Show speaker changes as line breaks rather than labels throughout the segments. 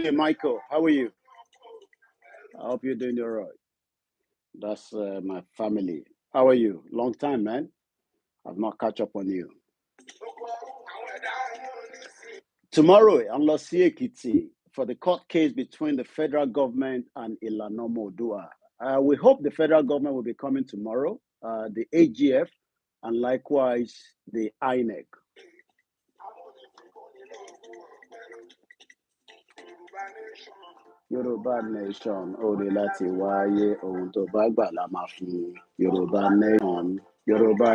Hey, Michael, how are you? I hope you're doing all right. That's my family. How are you? Long time, man. I've not catch up on you. Tomorrow, I'm lost Ekiti for the court case between the federal government and Ilana. We hope the federal government will be coming tomorrow, the AGF, and likewise the INEC. Yoruba nation ó ní láti wáyé ohun tó bá gbà la máa fún Yoruba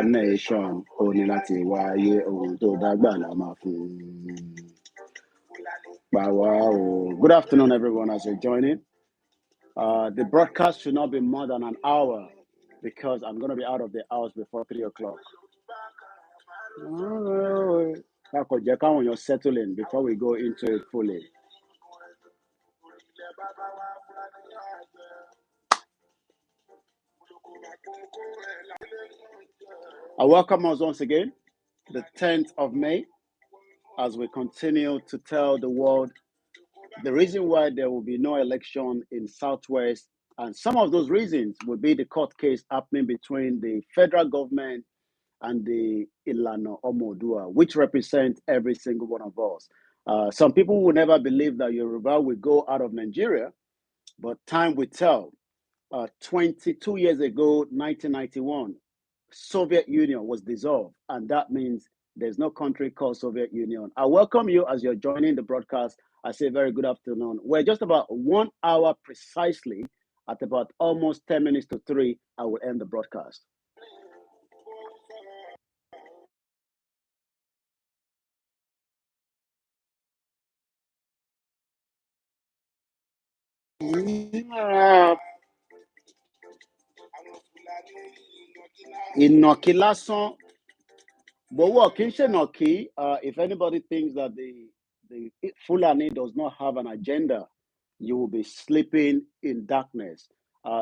nation ó ní láti wáyé ohun tó bá gbà la máa fún. Wow. Good afternoon, everyone, as you're joining. The broadcast should not be more than an hour because I'm going to be out of the house before 3 o'clock. You're settling before we go into it fully. I welcome us once again, the 10th of May, as we continue to tell the world the reason why there will be no election in Southwest, and some of those reasons will be the court case happening between the federal government and the Ilana Omodua, which represent every single one of us. Some people will never believe that Yoruba will go out of Nigeria, but time will tell. 22 years ago, 1991, Soviet Union was dissolved, and that means there's no country called Soviet Union. I welcome you as you're joining the broadcast. I say very good afternoon. We're just about 1 hour precisely, at about almost 10 minutes to 3, I will end the broadcast. Ìnàkí lásán, but what kì í ṣe ìnàkí, if anybody thinks that the Fulani does not have an agenda, you will be sleeping in darkness.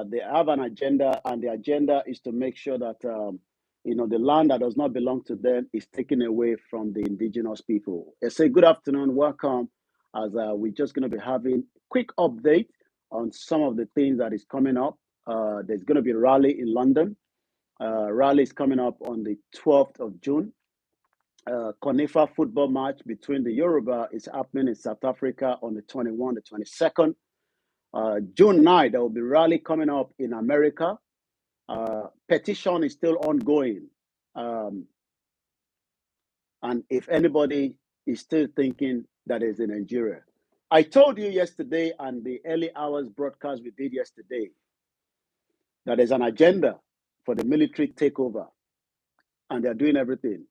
They have an agenda, and the agenda is to make sure that the land that does not belong to them is taken away from the indigenous people. I say good afternoon, welcome, as we're just going to be having quick update on some of the things that is coming up. There's going to be a rally in London. Rally is coming up on the 12th of June. Conifa football match between the Yoruba is happening in South Africa on the 21st, the 22nd. June 9th, there will be rally coming up in America. Petition is still ongoing. And if anybody is still thinking that is in Nigeria, I told you yesterday and the early hours broadcast we did yesterday that there's an agenda for the military takeover, and they're doing everything.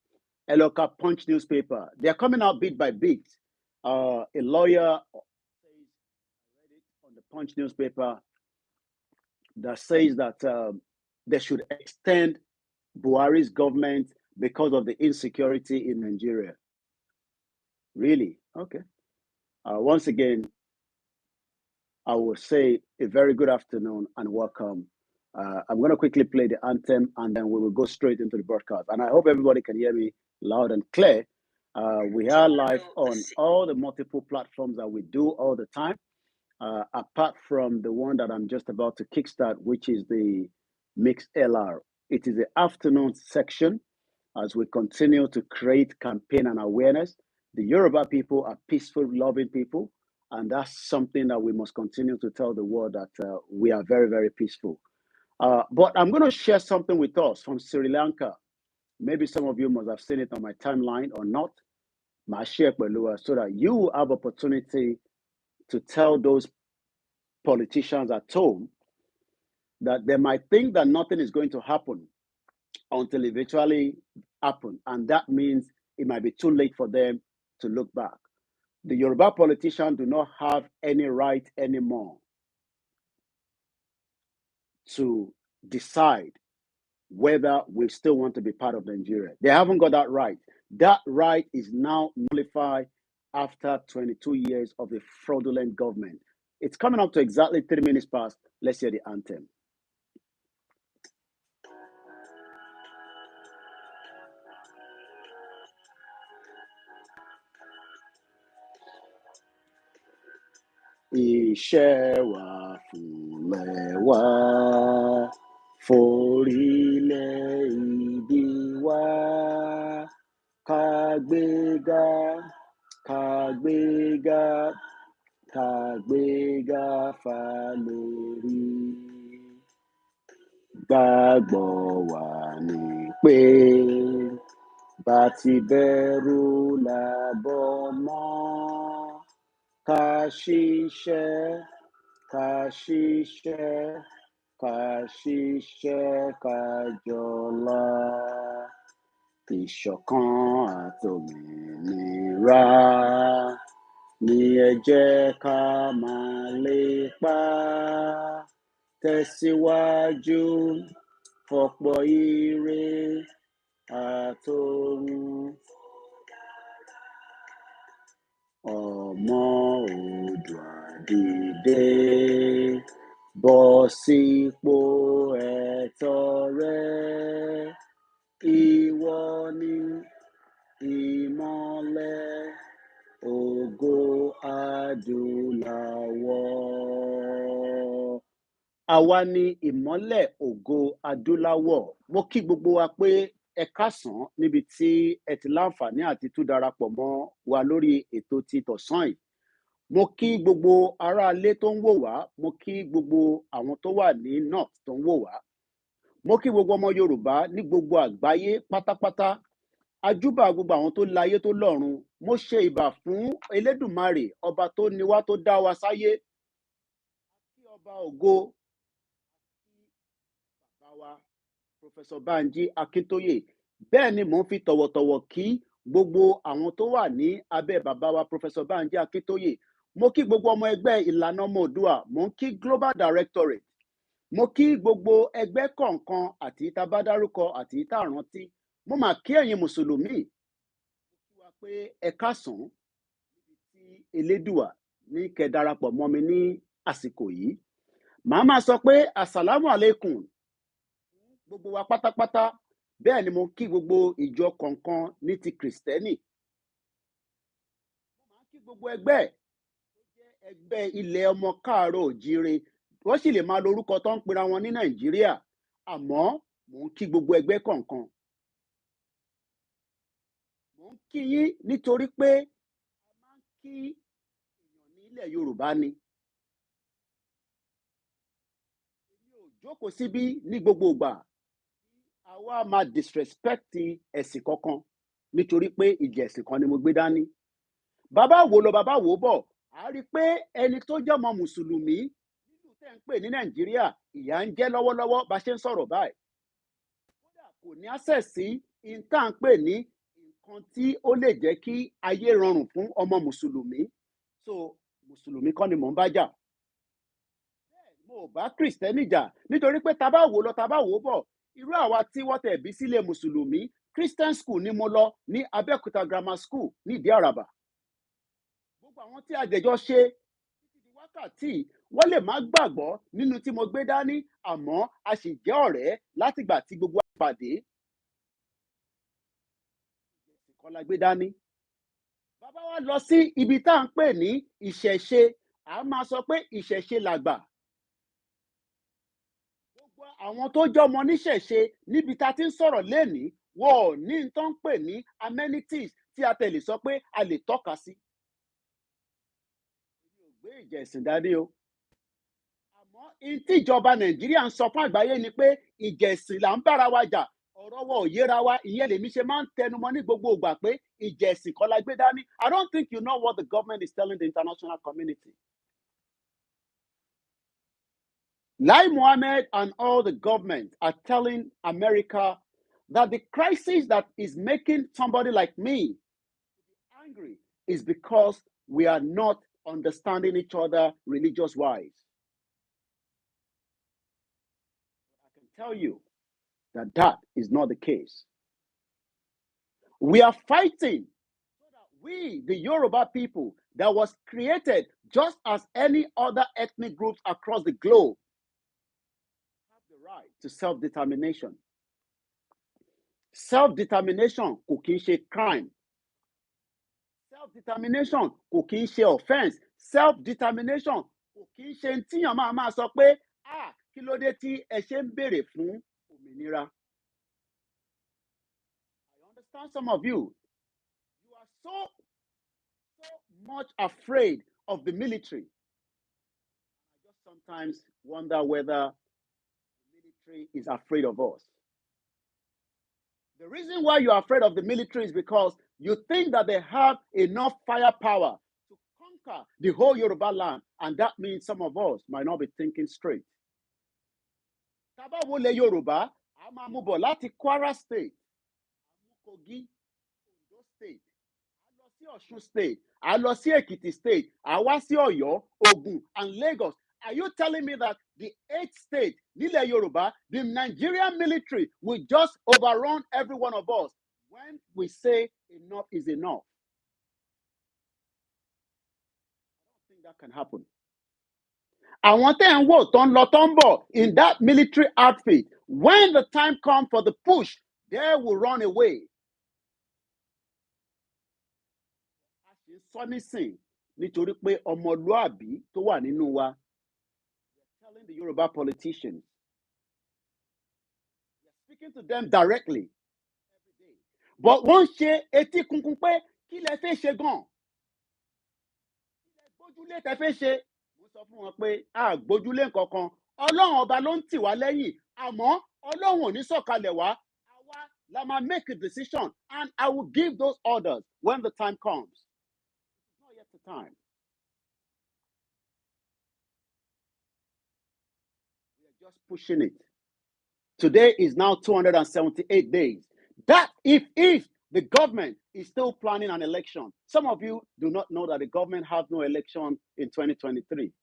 Eloka Punch newspaper, they're coming out bit by bit. A lawyer on the Punch newspaper that says that they should extend Buhari's government because of the insecurity in Nigeria. Really? Okay. Once again, I will say a very good afternoon and welcome. I'm going to quickly play the anthem and then we will go straight into the broadcast. And I hope everybody can hear me loud and clear. We are live on all the multiple platforms that we do all the time, apart from the one that I'm just about to kickstart, which is the Mix LR. It is the afternoon section as we continue to create campaign and awareness. The Yoruba people are peaceful, loving people. And that's something that we must continue to tell the world that we are very, very peaceful. But I'm going to share something with us from Sri Lanka. Maybe some of you must have seen it on my timeline or not. My share so that you will have opportunity to tell those politicians at home that they might think that nothing is going to happen until it eventually happens. And that means it might be too late for them to look back. The Yoruba politicians do not have any right anymore to decide whether we still want to be part of Nigeria. They haven't got that right. That right is now nullified after 22 years of a fraudulent government. It's coming up to exactly 3 minutes past. Let's hear the anthem. Iṣẹ́ wa fúnlẹ̀ wa, forílẹ̀-èdè wa, ká gbéga, ká gbéga, ká gbéga fálérí. Gbàgbọ́ wa ni pé bá ti bẹ̀rù làbọ̀ mọ́, ká ṣiṣẹ́, ká ṣiṣẹ́, ká ṣiṣẹ́, ká jọlá. Ìṣọ̀kan àtòmìnira ni ẹ jẹ́ ká máa lépa. Tẹ̀síwájú fọ̀pọ̀ ire àtòhun. Ọmọ Oòduà dìde, bọ́ sípò ẹ̀tọ́ rẹ. Ìwọ ni ìmọ́lẹ̀ ògo adúláwọ̀. Àwa ni ìmọ́lẹ̀ ògo adúláwọ̀. Mo kí gbogbo wa pé ẹ káàsán níbi tí ẹ ti láǹfààní àti tún darapọ̀ mọ́ wa lórí ètò ti tọ̀sán yìí. Mo kí gbogbo aráalé tó ń wò wá, mo kí gbogbo àwọn tó wà ní north tó ń wò wá. Mo kí gbogbo ọmọ Yorùbá ní gbogbo àgbáyé pátápátá. Ajúbà gbogbo àwọn tó láyé tó lọ́run. Mo ṣe ìbà fún Elédùmarè, ọba tó ní wá tó dá wa sáyé. Kí ọba ògo, bàbá wa Professor Banji Akintoye. Bẹ́ẹ̀ ni mò ń fi tọ̀wọ̀tọ̀wọ̀ kí gbogbo àwọn tó wà ní abẹ́ bàbá wa Professor Banji Akintoye. Mo kí gbogbo ọmọ ẹgbẹ́ Ìlànà ọmọ Oòduà, mò ń kí Global Directorate. Mo kí gbogbo ẹgbẹ́ kọ̀ọ̀kan àti tá bá dárúkọ àti tá rántí. Mo máa kí ẹ̀yin Mùsùlùmí. Mo kí wa pé ẹ káàsán níbi tí Elédùà ní kẹ́ darapọ̀ mọ́ mi ní àsìkò yìí. Màá máa sọ pé Assalamu alaikum gbogbo wa pátápátá. Bẹ́ẹ̀ ni mo kí gbogbo ìjọ kọ̀ọ̀kan ní ti Kristẹni. Mo máa kí gbogbo ẹgbẹ́ tó jẹ́ ẹgbẹ́ ilẹ̀ ọmọ káàárọ̀ òjíire. Wọ́n sì lè máa lo orúkọ tó ń pera wọn ní Nàìjíríà. Àmọ́ mò ń kí gbogbo ẹgbẹ́ kọ̀ọ̀kan. Mò ń kí yín nítorí pé a máa ń kí èèyàn ní ilẹ̀ Yorùbá ni. Èmi ò jókòó síbí ní gbogbo ìgbà. Àwa máa disrespect ẹ̀sìn kankan nítorí pé ìjà ẹ̀sìn kan ni mo gbé dání. Bàbá wo lọ, bàbá wo bọ̀, a rí i pé ẹni tó jẹ́ ọmọ Mùsùlùmí nílùú tẹ́ ń pè ní Nàìjíríà, ìyà ń jẹ lọ́wọ́lọ́wọ́ bá ṣe ń sọ̀rọ̀ báyìí. Kódà kò ní access sí ìta ń pè ní nǹkan tí ó lè jẹ́ kí ayé rọrùn fún ọmọ Mùsùlùmí. So Mùsùlùmí kọ́ ni mò ń bá jà. Bẹ́ẹ̀ mo ò bá Kristẹni jà nítorí pé tá bá wò lọ, tá bá wò bọ̀, irú àwa tí wọ́n tẹ̀ bí sílé Mùsùlùmí, Christian school ni mo lọ ní Abẹ́òkúta Grammar School ní Ìdí Àràbà. Gbogbo àwọn tí àjẹjọ́ ṣe títí di wákàtí wọ́n lè má gbàgbọ́ nínú tí mo gbé dání, àmọ́ a sì jẹ́ ọ̀rẹ́ látìgbà tí gbogbo wa pàdé. Ìkọ́ la gbé dání. Bàbá wa lọ sí ibi tá à ń pè ní ìṣẹ̀ṣe, a máa sọ pé ìṣẹ̀ṣe làgbà. Gbogbo àwọn tó jẹ́ ọmọ oníṣẹ̀ṣe níbi tá a ti ń sọ̀rọ̀ lénìí, wọn ò ní n tó ń pè ní amenities tí a tẹ̀lé sọ pé a lè tọ́ka sí. Èmi ò gbé ìjà ẹ̀sìn dání o. Àmọ́ ohun tí ìjọba Nàìjíríà ń sọ fún àgbáyé ni pé ìjà ẹ̀sìn là ń bára wa jà, ọ̀rọ̀ wa ò yéra wa. Ìyẹn lèmi ṣe máa ń tẹnumọ́ ní gbogbo ìgbà pé ìjà ẹ̀sìn kọ́ la gbé dání. I don't think you know what the government is telling the international community. Lai Mohammed and all the government are telling America that the crisis that is making somebody like me angry is because we are not understanding each other religious-wise. I can tell you that that is not the case. We are fighting so that we, the Yoruba people, that was created just as any other ethnic groups across the globe, have the right to self-determination. Self-determination kò kí ń ṣe crime. Self-determination kò kí ń ṣe offense. self-determination kò kí ń ṣe tíyàn máa sọ pé kí ló dé tí ẹ ṣe ń béèrè fún òmìnira. I understand some of you are so much afraid of the military. I just sometimes wonder whether the military is afraid of us. The reason why you're afraid of the military is because you think that they have enough firepower to conquer the whole Yoruba land, and that means some of us might not be thinking straight. Tábà wo lẹ̀ Yorùbá, a máa mú bọ̀ láti Kwara State, Kogi, Ondo State, a lọ sí Ọ̀ṣun State, a lọ sí Ekiti State, a wá sí Ọ̀yọ́, Ògùn, and Lagos. Are you telling me that the 8th state, nílẹ̀ Yorùbá, the Nigerian military will just overrun every one of us when we say enough is enough? I don't think that can happen. Àwọn tẹ́ ń wò tó ń lọ tó ń bọ̀ in that military outfit, when the time comes for the push, they will run away. A ṣe sọ nísìn nítorí pé ọmọlúàbí tó wà nínú wa. Telling the Yoruba politicians, we are speaking to them directly every day. But wọ́n ṣe etí kunkun pé kí lẹ fẹ́ ṣe gan? Kí lẹ gbójúlé tẹ fẹ́ ṣe? Mo sọ fún wọn pé gbójúlé nǹkankan. Ọlọ́run ọba ló ń tì wá lẹ́yìn. Àmọ́ Ọlọ́run ò ní sọ̀kalẹ̀ wá. Àwa la máa make a decision, and I will give those orders when the time comes. It's not yet the time. Just pushing it. Today is now 278 days. That if the government is still planning an election, some of you do not know that the government has no election in 2023.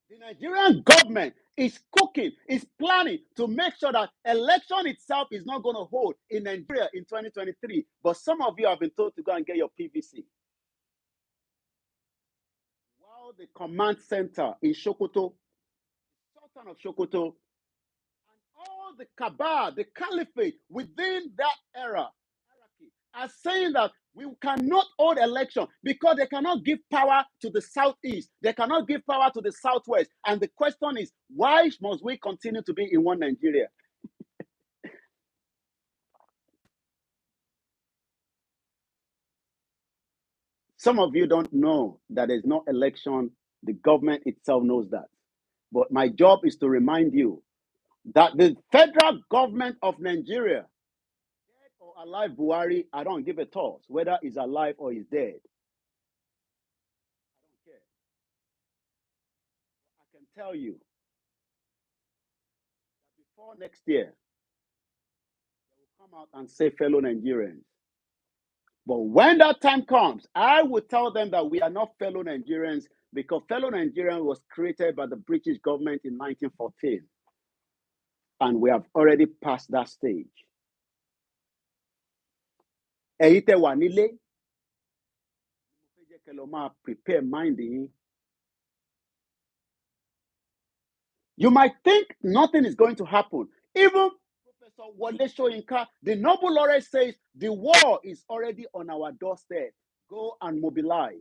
The Nigerian government is cooking, is planning to make sure that election itself is not going to hold in Nigeria in 2023. But some of you have been told to go and get your PVC. The command center in Sokoto, Sultan of Sokoto, and all the cabal, the caliphate within that era are saying that we cannot hold election because they cannot give power to the southeast, they cannot give power to the southwest. And the question is, why must we continue to be in one Nigeria? Some of you don't know that there's no election. The government itself knows that. But my job is to remind you that the federal government of Nigeria, dead or alive Buhari, I don't give a toss whether he's alive or he's dead. I don't care. I can tell you that before next year, they will come out and say, fellow Nigerians. But when that time comes, I will tell them that we are not fellow Nigerians because fellow Nigerian was created by the British government in 1914. And we have already passed that stage. Prepare mind. You might think nothing is going to happen. Even Professor Wole Soyinka, the Nobel laureate, says the war is already on our doorstep. Go and mobilize.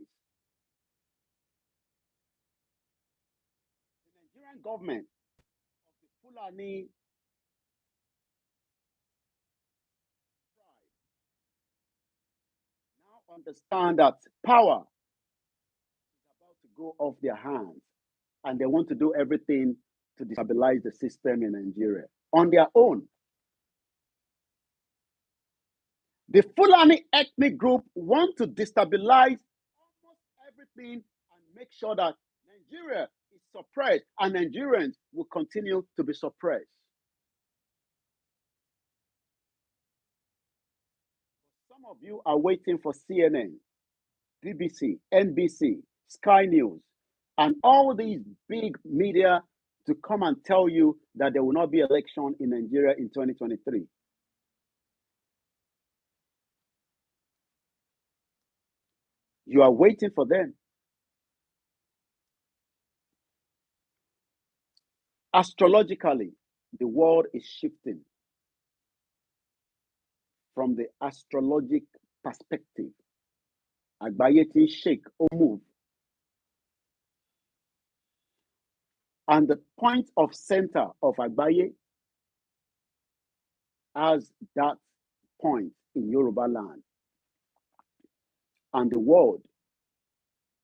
The Nigerian government of the Fulani now understand that power is about to go off their hands, and they want to do everything to destabilize the system in Nigeria on their own. The Fulani ethnic group want to destabilize almost everything and make sure that Nigeria is suppressed and Nigerians will continue to be suppressed. Some of you are waiting for CNN, BBC, NBC, Sky News, and all these big media to come and tell you that there will not be election in Nigeria in 2023. You are waiting for them. Astrologically, the world is shifting from the astrologic perspective. Àgbáyé ti ń shake, ó move. And the point of center of Àgbáyé has that point in Yoruba land. And the word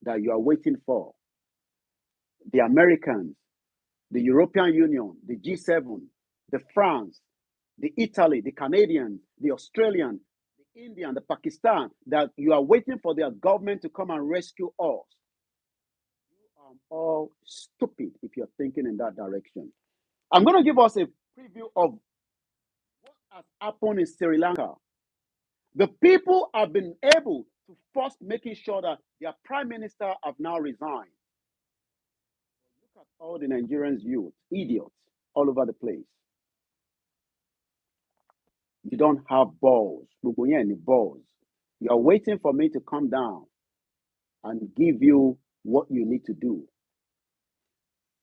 that you are waiting for, the Americans, the European Union, the G7, the France, the Italy, the Canadians, the Australian, the Indian, the Pakistan, that you are waiting for their government to come and rescue us. You are all stupid if you're thinking in that direction. I'm going to give us a preview of what has happened in Sri Lanka. The people have been able to force making sure that their prime minister have now resigned. Look at all the Nigerians youth, idiots, all over the place. You don't have balls. Balls. You are waiting for me to come down and give you what you need to do.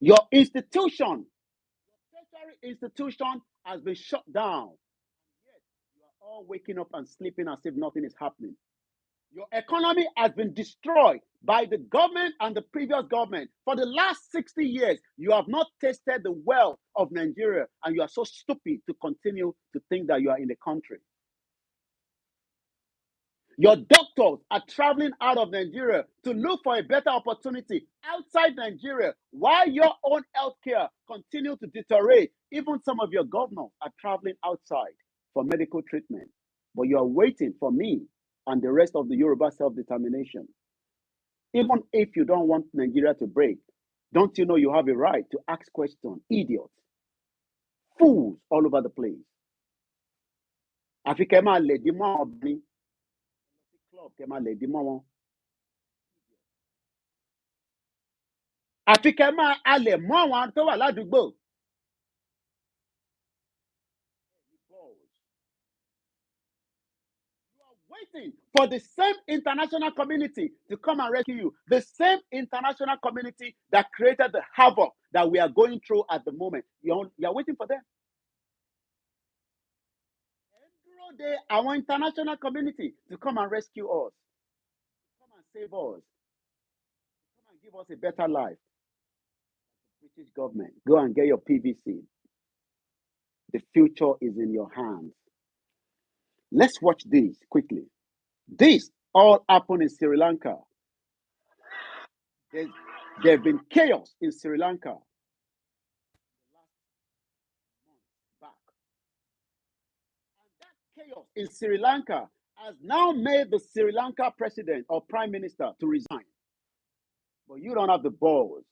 Your institution, your tertiary institution has been shut down. Yet you are all waking up and sleeping as if nothing is happening. Your economy has been destroyed by the government and the previous government. For the last 60 years, you have not tasted the wealth of Nigeria, and you are so stupid to continue to think that you are in the country. Your doctors are traveling out of Nigeria to look for a better opportunity outside Nigeria, while your own healthcare continues to deteriorate. Even some of your governors are traveling outside for medical treatment. But you are waiting for me and the rest of the Yoruba self-determination. Even if you don't want Nigeria to break, don't you know you have a right to ask questions? Idiots. Fools all over the place. Àfi kẹ́ máa lè dí mọ́ àwọn obìnrin. Club kẹ́ máa lè dí mọ́ wọn. Àfi kẹ́ máa alẹ̀ mọ́ àwọn tó wà ládùúgbò. Waiting for the same international community to come and rescue you. The same international community that created the havoc that we are going through at the moment. You're waiting for them. Our international community to come and rescue us, come and save us, come and give us a better life. The British government, go and get your PVC. The future is in your hands. Let's watch this quickly. This all happened in Sri Lanka. There have been chaos in Sri Lanka. Back. And that chaos in Sri Lanka has now made the Sri Lanka president or prime minister to resign. But you don't have the balls.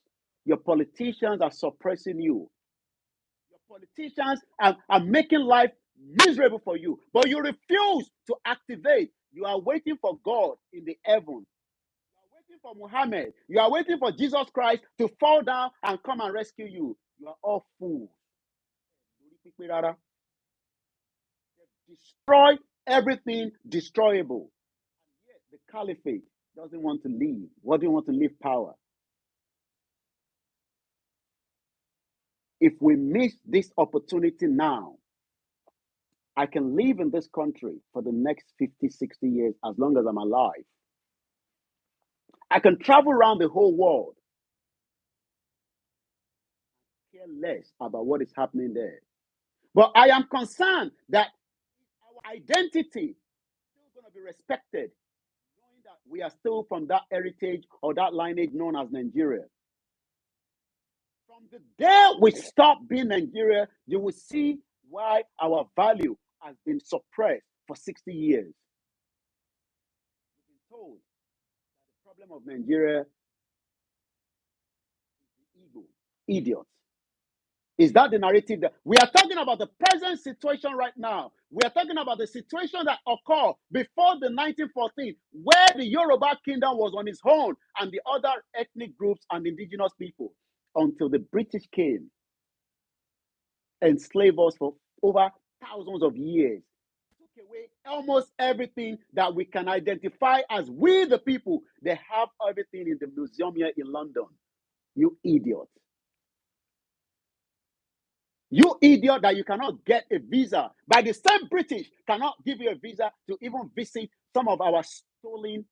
Your politicians are suppressing you. Your politicians are making life miserable for you. But you refuse to activate. You are waiting for God in the heaven. You are waiting for Muhammad. You are waiting for Jesus Christ to fall down and come and rescue you. You are all fools. Destroy everything destroyable. And yet the caliphate doesn't want to leave. What do you want to leave power? If we miss this opportunity now, I can live in this country for the next 50, 60 years as long as I'm alive. I can travel around the whole world. Care less about what is happening there. But I am concerned that our identity is still going to be respected, knowing that we are still from that heritage or that lineage known as Nigeria. From the day we stop being Nigeria, you will see why our value has been suppressed for 60 years. You've been told that the problem of Nigeria is the ego, idiots. Is that the narrative that we are talking about? The present situation right now. We are talking about the situation that occurred before the 1914, where the Yoruba kingdom was on its own and the other ethnic groups and indigenous people, until the British came, enslaved us for over thousands of years, took away almost everything that we can identify as we the people. They have everything in the museum here in London. You idiot. You idiot that you cannot get a visa. By the same British cannot give you a visa to even visit some of our stolen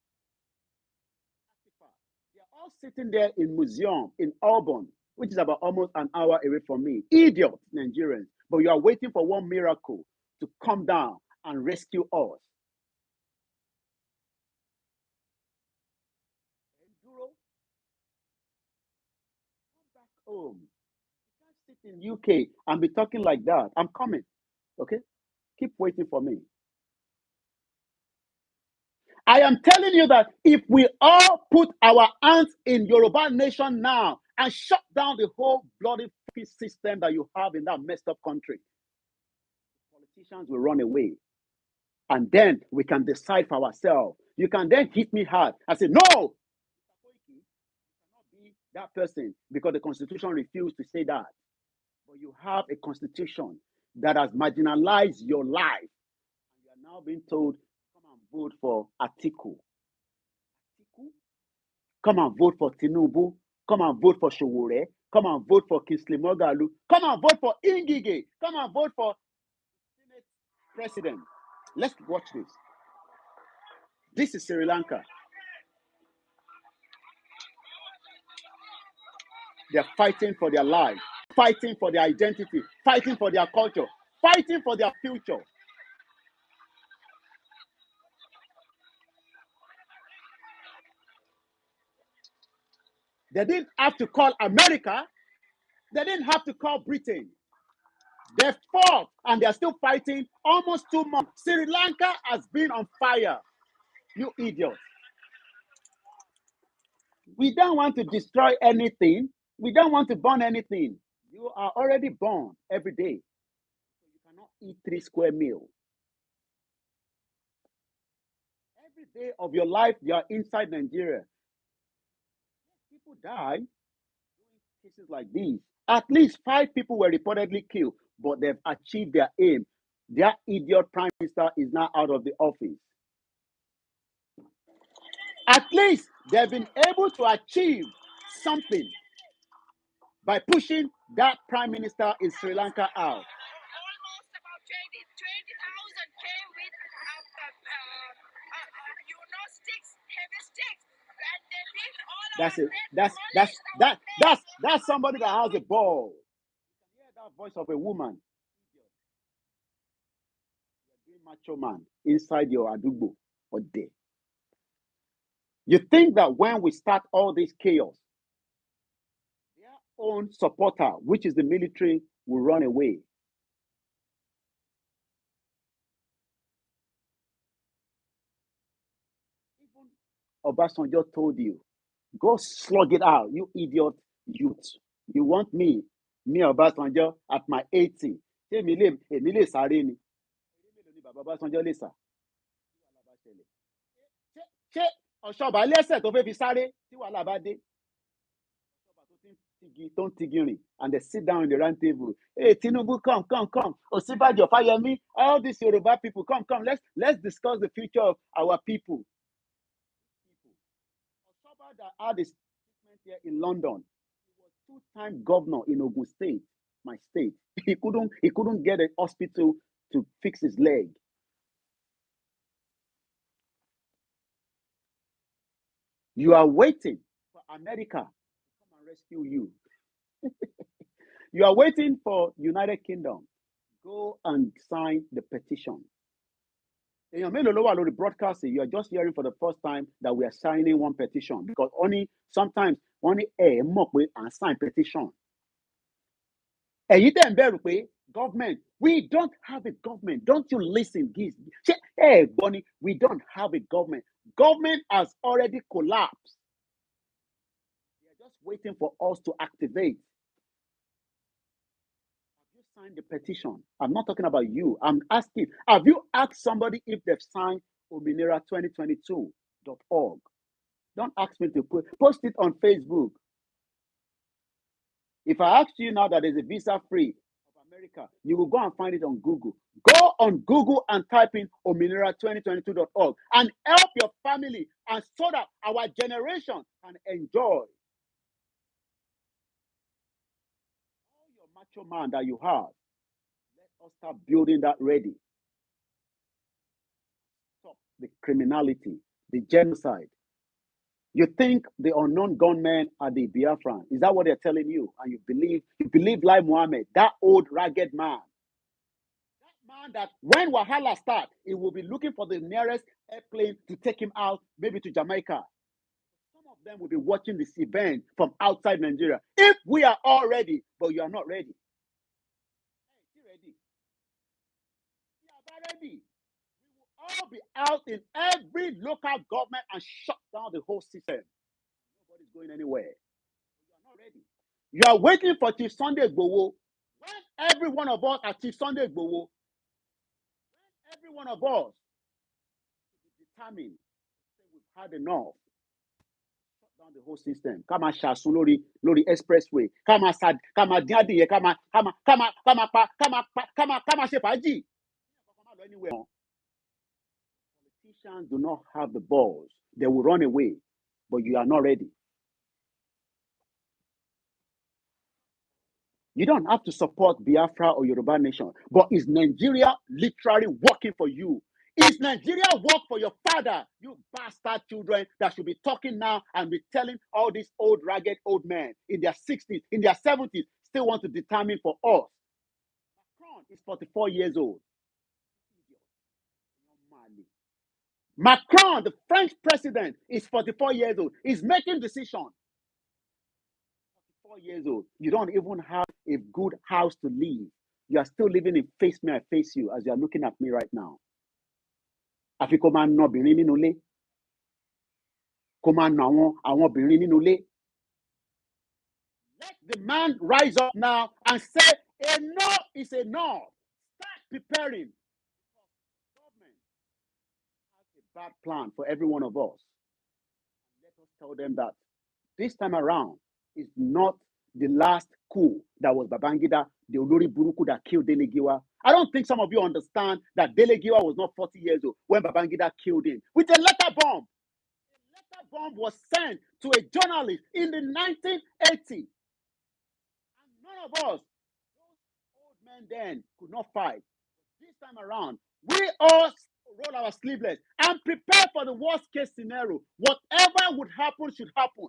They're all sitting there in museum in Auburn, which is about almost an hour away from me. Idiot Nigerians. But you are waiting for one miracle to come down and rescue us. Enduro, come back home. You can't sit in UK and be talking like that. I'm coming. Okay? Keep waiting for me. I am telling you that if we all put our hands in Yoruba nation now and shut down the whole bloody system that you have in that messed up country, politicians will run away. And then we can decide for ourselves. You can then hit me hard and say, no, you cannot be that person because the Constitution refused to say that. But you have a Constitution that has marginalized your life. And you are now being told, come and vote for Atiku. Come and vote for Tinubu. Come and vote for Showore. Come and vote for Kingsley Moghalu. Come and vote for Ngige. Come and vote for Senate President. Let's watch this. This is Sri Lanka. They're fighting for their life, fighting for their identity, fighting for their culture, fighting for their future. They didn't have to call America. They didn't have to call Britain. They fought and they're still fighting almost 2 months. Sri Lanka has been on fire. You idiots. We don't want to destroy anything. We don't want to burn anything. You are already born every day. You cannot eat 3 square meals. Every day of your life, you are inside Nigeria. People die in cases like these. At least 5 people were reportedly killed, but they've achieved their aim. Their idiot prime minister is now out of the office. At least they've been able to achieve something by pushing that prime minister in Sri Lanka out.
Almost about 20,000 came with sticks, heavy sticks, and they did all
That's somebody that has a ball. You hear that voice of a woman. You're doing macho man inside your adubo or day. You think that when we start all this chaos, their own supporter, which is the military, will run away. Even Obasanjo told you, go slug it out, you idiot youth. You want me Obasanjo, at my 80. Èmi lè sáré ni. Bàbá Obasanjo lè sá. Ṣé Ọ̀ṣọ́bà lẹ́sẹ̀ tó fẹ́ fi sáré tí wàhálà bá dé? Tó ń tigi rìn, and they sit down in the round table. Hey, Tinubu, come. Osinbajo, Fayemi, all these Yoruba people, come. Let's discuss the future of our people. Osoba that had a statement here in London, he was 2-time governor in Ogun State, my state. He couldn't get a hospital to fix his leg. You are waiting for America to come and rescue you. You are waiting for United Kingdom. Go and sign the petition. You are just hearing for the first time that we are signing one petition because sometimes only a sign petition. Government, we don't have a government. Don't you listen, Giz? Hey, Bonnie, we don't have a government. Government has already collapsed. They are just waiting for us to activate. Have you signed the petition? I'm not talking about you. I'm asking, have you asked somebody if they've signed Ominira2022.org? Don't ask me to post it on Facebook. If I ask you now that there's a visa free of America, you will go and find it on Google. Go on Google and type in Ominira2022.org and help your family, and so that our generation can enjoy all your macho man that you have. Let us start building that ready. Stop the criminality, the genocide. You think the unknown gunmen are the Biafran? Is that what they're telling you? And you believe like Mohammed, that old ragged man. That man that when Wahala starts, he will be looking for the nearest airplane to take him out, maybe to Jamaica. Some of them will be watching this event from outside Nigeria. If we are all ready, but you are not ready. Hey, ready? We are not ready. We will all be out in every local government and shut down the whole system. Nobody's going anywhere. You are not ready. You are waiting for Chief Sunday Igboho. When every one of us are Chief Sunday Igboho, when every one of us is determined, we've had enough. Shut down the whole system. Come on, Shasun lórí expressway. Come on, Sad. Come on, Diadiye. Come on, ṣe fàájì. Politicians do not have the balls. They will run away, but you are not ready. You don't have to support Biafra or Yoruba nation, but is Nigeria literally working for you? Is Nigeria work for your father? You bastard children that should be talking now and be telling all these old ragged old men in their 60s, in their 70s, still want to determine for us. Macron is 44 years old. Macron, the French president, is 44 years old. He's making decisions. 44 years old. You don't even have a good house to live. You are still living in face me, I face you, as you are looking at me right now. Àfi kó máa ná obìnrin nínú ilé. Kó máa ná àwọn obìnrin nínú ilé. Let the man rise up now and say, enough is enough. Start preparing. The government has a bad plan for every one of us. Let us tell them that this time around is not the last coup that was Babangida, the Olori Buruku that killed Delegiwa. I don't think some of you understand that Delegiwa was not 40 years old when Babangida killed him with a letter bomb. A letter bomb was sent to a journalist in the 1980s. And none of us, those old men then, could not fight. This time around, we all roll our sleeveless and prepare for the worst case scenario. Whatever would happen should happen.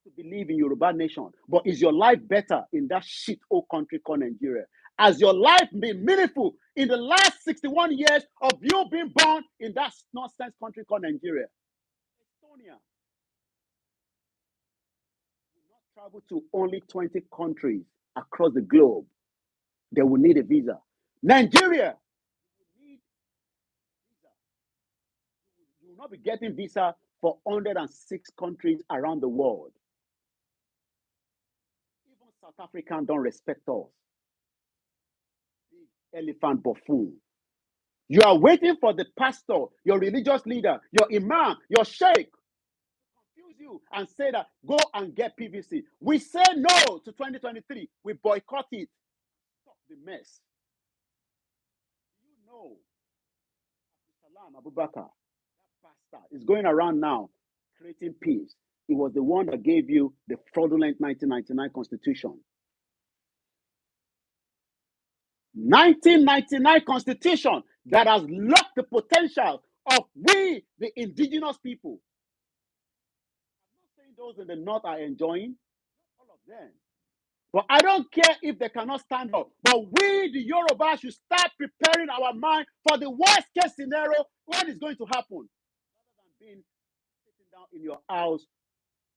To believe in Yoruba nation, but is your life better in that shit old country called Nigeria? Has your life been meaningful in the last 61 years of you being born in that nonsense country called Nigeria? Estonia will not travel to only 20 countries across the globe. They will need a visa. Nigeria will need visa. You will not be getting visa for 106 countries around the world. South Africans don't respect us. The elephant buffoon. You are waiting for the pastor, your religious leader, your imam, your sheikh to confuse you and say that go and get PVC. We say no to 2023. We boycott it. Stop the mess. You know, Salam Abubakar, that bastard, is going around now creating peace. He was the one that gave you the fraudulent 1999 constitution. 1999 constitution that has locked the potential of we, the indigenous people. I'm not saying those in the north are enjoying, all of them. But I don't care if they cannot stand up. But we, the Yoruba, should start preparing our mind for the worst case scenario when it's going to happen. Rather than being sitting down in your house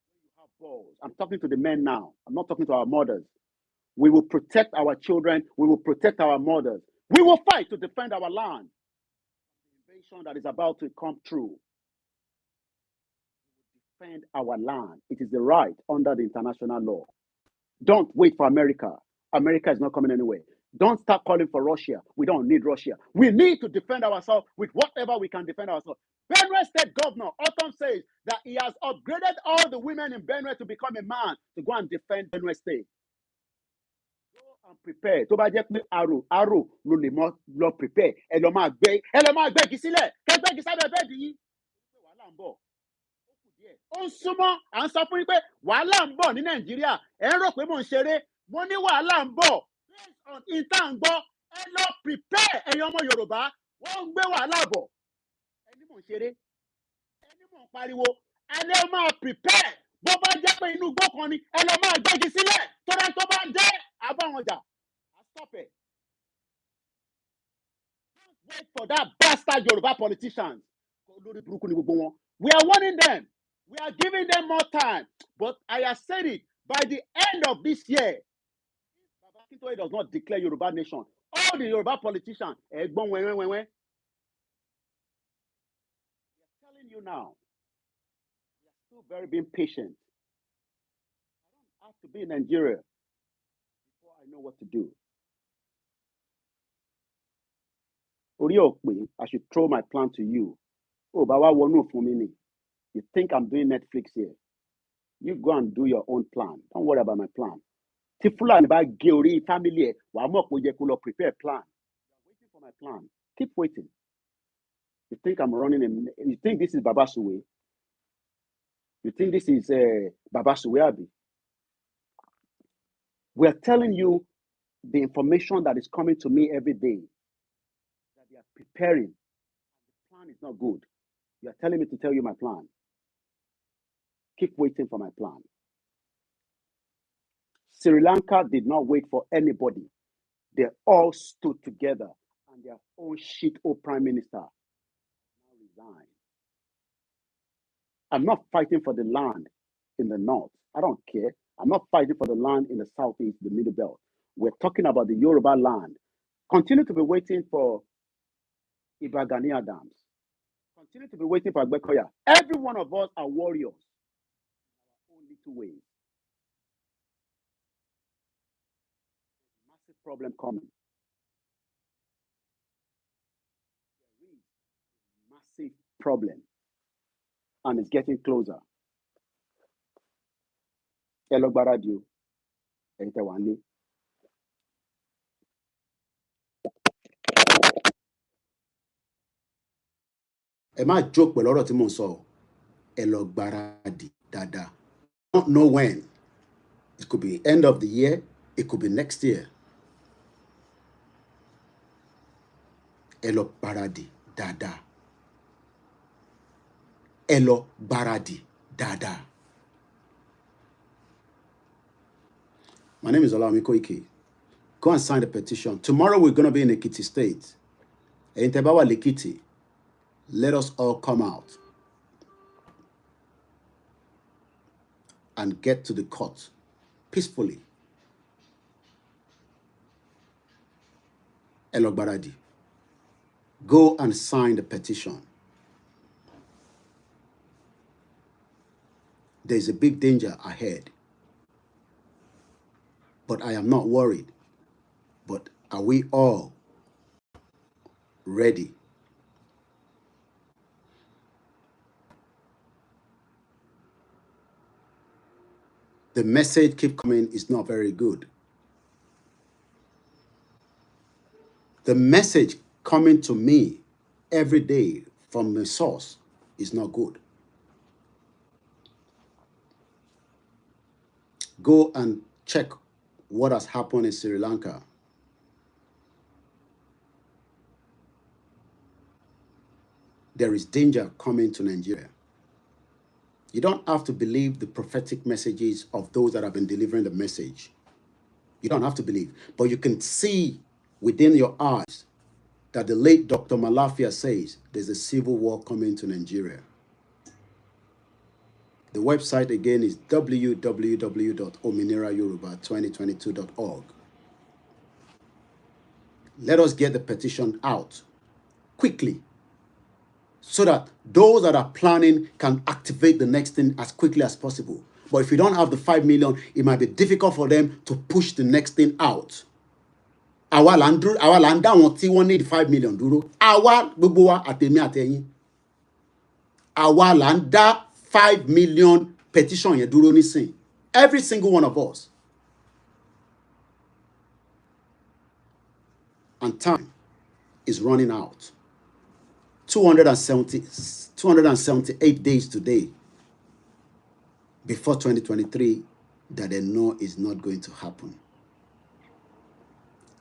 when you have balls. I'm talking to the men now. I'm not talking to our mothers. We will protect our children. We will protect our mothers. We will fight to defend our land. The invasion that is about to come true. We will defend our land. It is the right under the international law. Don't wait for America. America is not coming anywhere. Don't start calling for Russia. We don't need Russia. We need to defend ourselves with whatever we can defend ourselves. Benue State Governor Autumn says that he has upgraded all the women in Benue to become a man to go and defend Benue State. And prepare. Tó bá jẹ́ pé àrò ló lè mọ lọ prepare. Ẹ lọ máa gbé igi sílẹ̀. Kẹ́ gbé igi sábẹ́ bẹ́ẹ̀dì yín. Wàhálà ń bọ̀. Ó ń súnmọ́ à ń sọ fún yín pé wàhálà ń bọ̀ ní Nàìjíríà. Ẹ ń rò pé mò ń ṣeré. Mo ní wàhálà ń bọ̀. Based on ìta ń gbọ́. Ẹ lọ prepare ẹ̀yin ọmọ Yorùbá. Wọ́n ń gbé wàhálà bọ̀. Ẹ ní mò ń ṣeré. Ẹ ní mò pariwo and ẹ máa prepare bó bá jẹ́ pé inú igbó kan ni ẹ lọ máa gbégi sílẹ̀ tó dá tó bá dé àbáwọn jà. Stop it. Wait for that bastard Yoruba politicians. We are warning them. We are giving them more time. But I have said it, by the end of this year, Baba Akintoye does not declare Yoruba nation. All the Yoruba politicians, we're telling you now, we are still very being patient. I don't have to be in Nigeria before I know what to do. I should throw my plan to you. Oh, Baba wonu for me. You think I'm doing Netflix here? You go and do your own plan. Don't worry about my plan. Tí Fúlàní bá gé orí family ẹ̀, wàá mọ̀ pé ó yẹ kó lọ prepare plan. I'm waiting for my plan. Keep waiting. You think I'm running you think this is Baba Suwe? You think this is Baba Suwe Abi? We are telling you the information that is coming to me every day, that they are preparing. The plan is not good. You are telling me to tell you my plan. Keep waiting for my plan. Sri Lanka did not wait for anybody. They all stood together, and their own shit prime minister now resigned. I'm not fighting for the land in the north. I don't care. I'm not fighting for the land in the southeast, the middle belt. We're talking about the Yoruba land. Continue to be waiting for Ibagania dams. Continue to be waiting for Agbekoya. Every one of us are warriors in our own little ways. Massive problem coming. There is a massive problem, and it's getting closer. Elogbaradio, Etewale. Ẹ má joke pẹ̀lú ọ̀rọ̀ tí mò ń sọ. Elogbaradio, dada. Don't know when. It could be end of the year. It could be next year. Elogbaradio, dada. Elogbaradio, dada. My name is Olawumi Koiki. Go and sign the petition. Tomorrow we're going to be in Ekiti State. In Tebawa, Ekiti. Let us all come out and get to the court peacefully. Elogbaradio, go and sign the petition. There is a big danger ahead. But I am not worried. But are we all ready? The message keep coming is not very good. The message coming to me every day from the source is not good. Go and check what has happened in Sri Lanka. There is danger coming to Nigeria. You don't have to believe the prophetic messages of those that have been delivering the message. You don't have to believe. But you can see within your eyes that the late Dr. Malafia says there's a civil war coming to Nigeria. The website again is www.ominirayoruba2022.org. Let us get the petition out quickly so that those that are planning can activate the next thing as quickly as possible. But if you don't have the 5 million, it might be difficult for them to push the next thing out. Àwa là ń dá wọn tí wọ́n need 5 million dúró. Àwa gbogbo wa àtèmi àtẹ̀yin. Àwa là ń dá 5 million petition yẹn dúró nísìn. Every single one of us. And time is running out. 278 days today before 2023 that they know is not going to happen.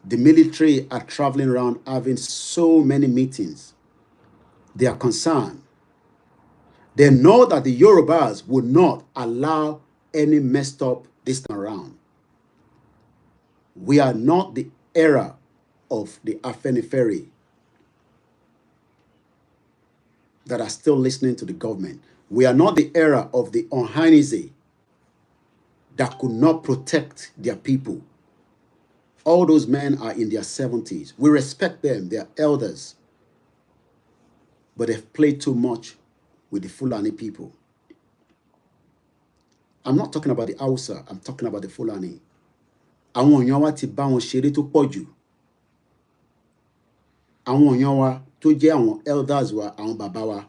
The military are traveling around having so many meetings. They are concerned. They know that the Yorubas would not allow any messed up this time around. We are not the era of the Afenifere that are still listening to the government. We are not the era of the Onhainize that could not protect their people. All those men are in their 70s. We respect them, they are elders. But they've played too much with the Fulani people. I'm not talking about the Hausa, I'm talking about the Fulani. Àwọn èèyàn wa ti bá wọn ṣeré tó pọ̀ jù. Àwọn èèyàn wa tó jẹ́ àwọn elders wa, àwọn bàbá wa,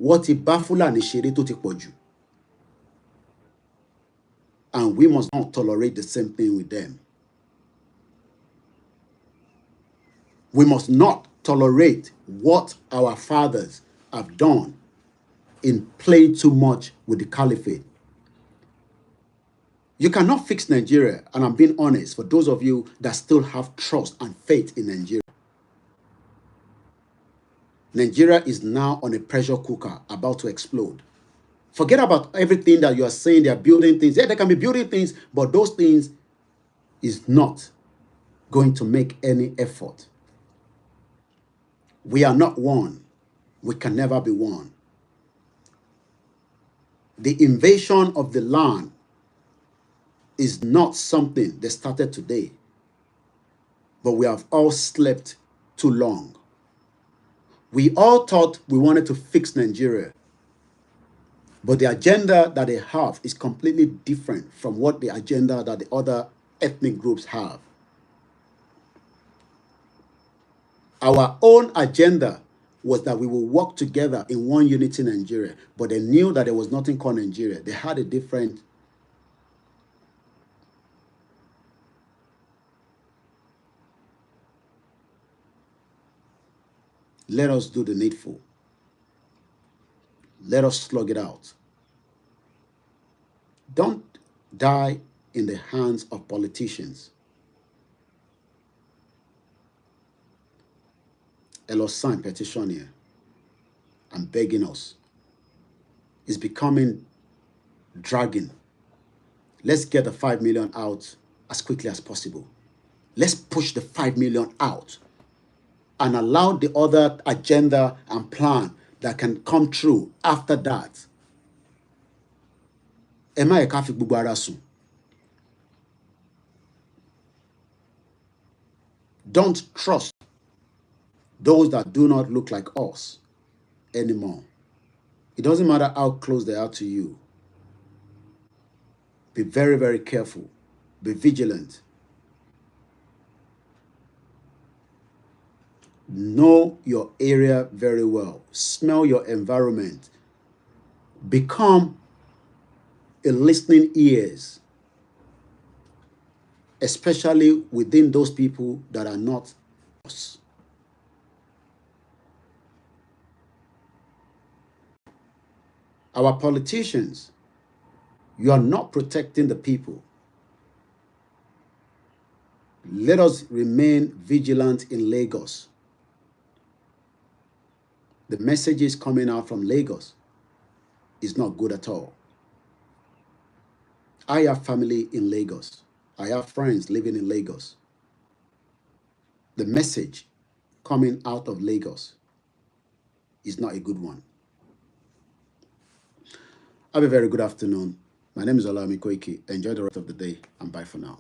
wọ́n ti bá Fulani ṣeré tó ti pọ̀ jù. And we must not tolerate the same thing with them. We must not tolerate what our fathers have done in playing too much with the caliphate. You cannot fix Nigeria, and I'm being honest, for those of you that still have trust and faith in Nigeria. Nigeria is now on a pressure cooker about to explode. Forget about everything that you are saying. They are building things. Yeah, they can be building things, but those things is not going to make any effort. We are not one. We can never be one. The invasion of the land is not something that started today, but we have all slept too long. We all thought we wanted to fix Nigeria, but the agenda that they have is completely different from what the agenda that the other ethnic groups have. Our own agenda was that we will work together in one unity Nigeria, but they knew that there was nothing called Nigeria. They had a different let us do the needful. Let us slug it out. Don't die in the hands of politicians. Elos sign petition here. I'm begging us. It's becoming dragging. Let's get the 5 million out as quickly as possible. Let's push the 5 million out and allow the other agenda and plan that can come true after that. Don't trust those that do not look like us anymore. It doesn't matter how close they are to you. Be very, very careful. Be vigilant. Know your area very well. Smell your environment. Become a listening ears, especially within those people that are not us. Our politicians, you are not protecting the people. Let us remain vigilant in Lagos. The messages coming out from Lagos is not good at all. I have family in Lagos. I have friends living in Lagos. The message coming out of Lagos is not a good one. Have a very good afternoon. My name is Koiki. Enjoy the rest of the day and bye for now.